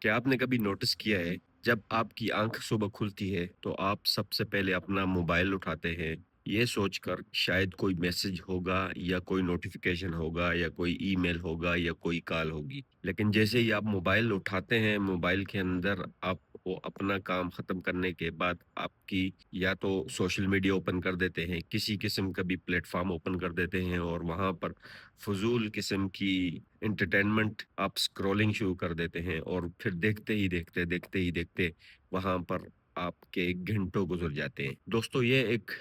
क्या आपने कभी नोटिस किया है, जब आपकी आँख सुबह खुलती है, तो आप सबसे पहले अपना मोबाइल उठाते हैं, ये सोचकर शायद कोई मैसेज होगा या कोई नोटिफ़िकेशन होगा या कोई ईमेल होगा या कोई कॉल होगी। लेकिन जैसे ही आप मोबाइल उठाते हैं, मोबाइल के अंदर आप वो अपना काम ख़त्म करने के बाद आपकी या तो सोशल मीडिया ओपन कर देते हैं, किसी किस्म का भी प्लेटफ़ॉर्म ओपन कर देते हैं और वहाँ पर फ़ुज़ूल किस्म की एंटरटेनमेंट आप स्क्रॉलिंग शुरू कर देते हैं और फिर देखते ही देखते वहाँ पर आपके घंटों गुज़र जाते हैं। दोस्तों, ये एक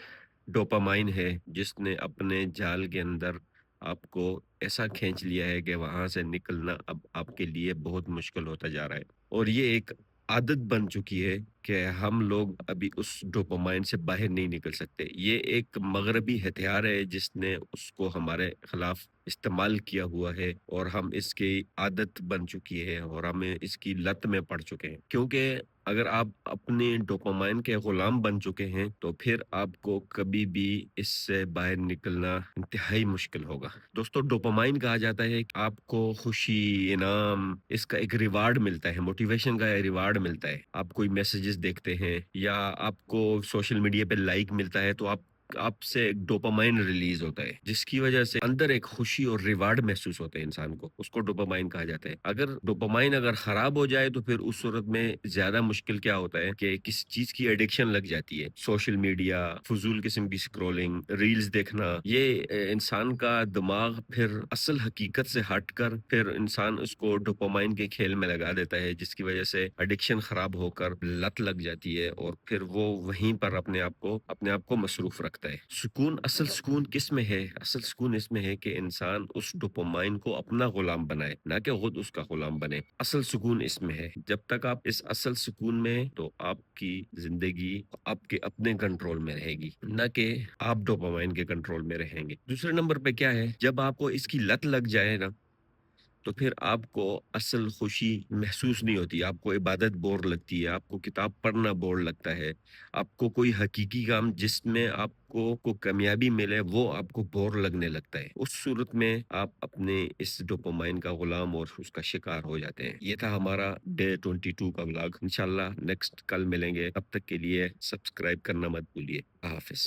डोपामाइन है जिसने अपने जाल के अंदर आपको ऐसा खींच लिया है कि वहाँ से निकलना अब आपके लिए बहुत मुश्किल होता जा रहा है। और ये एक आदत बन चुकी है कि हम लोग अभी उस डोपामाइन से बाहर नहीं निकल सकते। ये एक मग़रबी हथियार है जिसने उसको हमारे खिलाफ इस्तेमाल किया हुआ है और हम इसकी आदत बन चुकी है और हमें इसकी लत में पड़ चुके हैं। क्योंकि अगर आप अपने डोपामाइन के गुलाम बन चुके हैं, तो फिर आपको कभी भी इससे बाहर निकलना इंतहाई मुश्किल होगा। दोस्तों, डोपामाइन कहा जाता है कि आपको खुशी, इनाम, इसका एक रिवार्ड मिलता है, मोटिवेशन का रिवार्ड मिलता है। आप कोई मैसेजेस देखते हैं या आपको सोशल मीडिया पे लाइक मिलता है, तो आपसे एक डोपामाइन रिलीज़ होता है, जिसकी वजह से अंदर एक खुशी और रिवार्ड महसूस होता है इंसान को, उसको डोपामाइन कहा जाता है। अगर डोपामाइन अगर खराब हो जाए, तो फिर उस सूरत में ज़्यादा मुश्किल क्या होता है कि किसी चीज़ की एडिक्शन लग जाती है। सोशल मीडिया, फ़ुज़ूल किस्म की स्क्रॉलिंग, रील्स देखना, ये इंसान का दिमाग फिर असल हकीकत से हटकर फिर इंसान उसको डोपामाइन के खेल में लगा देता है, जिसकी वजह से एडिक्शन खराब होकर लत लग जाती है और फिर वो वहीं पर अपने आप को मसरूफ़ रखता है। असल सुकून किसमें है? असल सुकून इसमें है कि इंसान उस डोपामाइन को अपना गुलाम बनाए, ना कि खुद उसका गुलाम बने। असल सुकून इसमें है। जब तक आप इस असल सुकून में हैं, तो आपकी ज़िंदगी आपके अपने कंट्रोल में रहेगी, ना कि आप डोपामाइन के कंट्रोल में रहेंगे। दूसरे नंबर पे क्या है, जब आपको इसकी लत लग जाए ना, तो फिर आपको असल खुशी महसूस नहीं होती, आपको इबादत बोर लगती है, आपको किताब पढ़ना बोर लगता है, आपको कोई हकीकी काम जिसमें आपको कामयाबी मिले वो आपको बोर लगने लगता है। उस सूरत में आप अपने इस डोपामाइन का गुलाम और उसका शिकार हो जाते हैं। ये था हमारा डे 22 का व्लॉग। इंशाल्लाह नेक्स्ट कल मिलेंगे, तब तक के लिए सब्सक्राइब करना मत भूलिए। हाफ़िज़।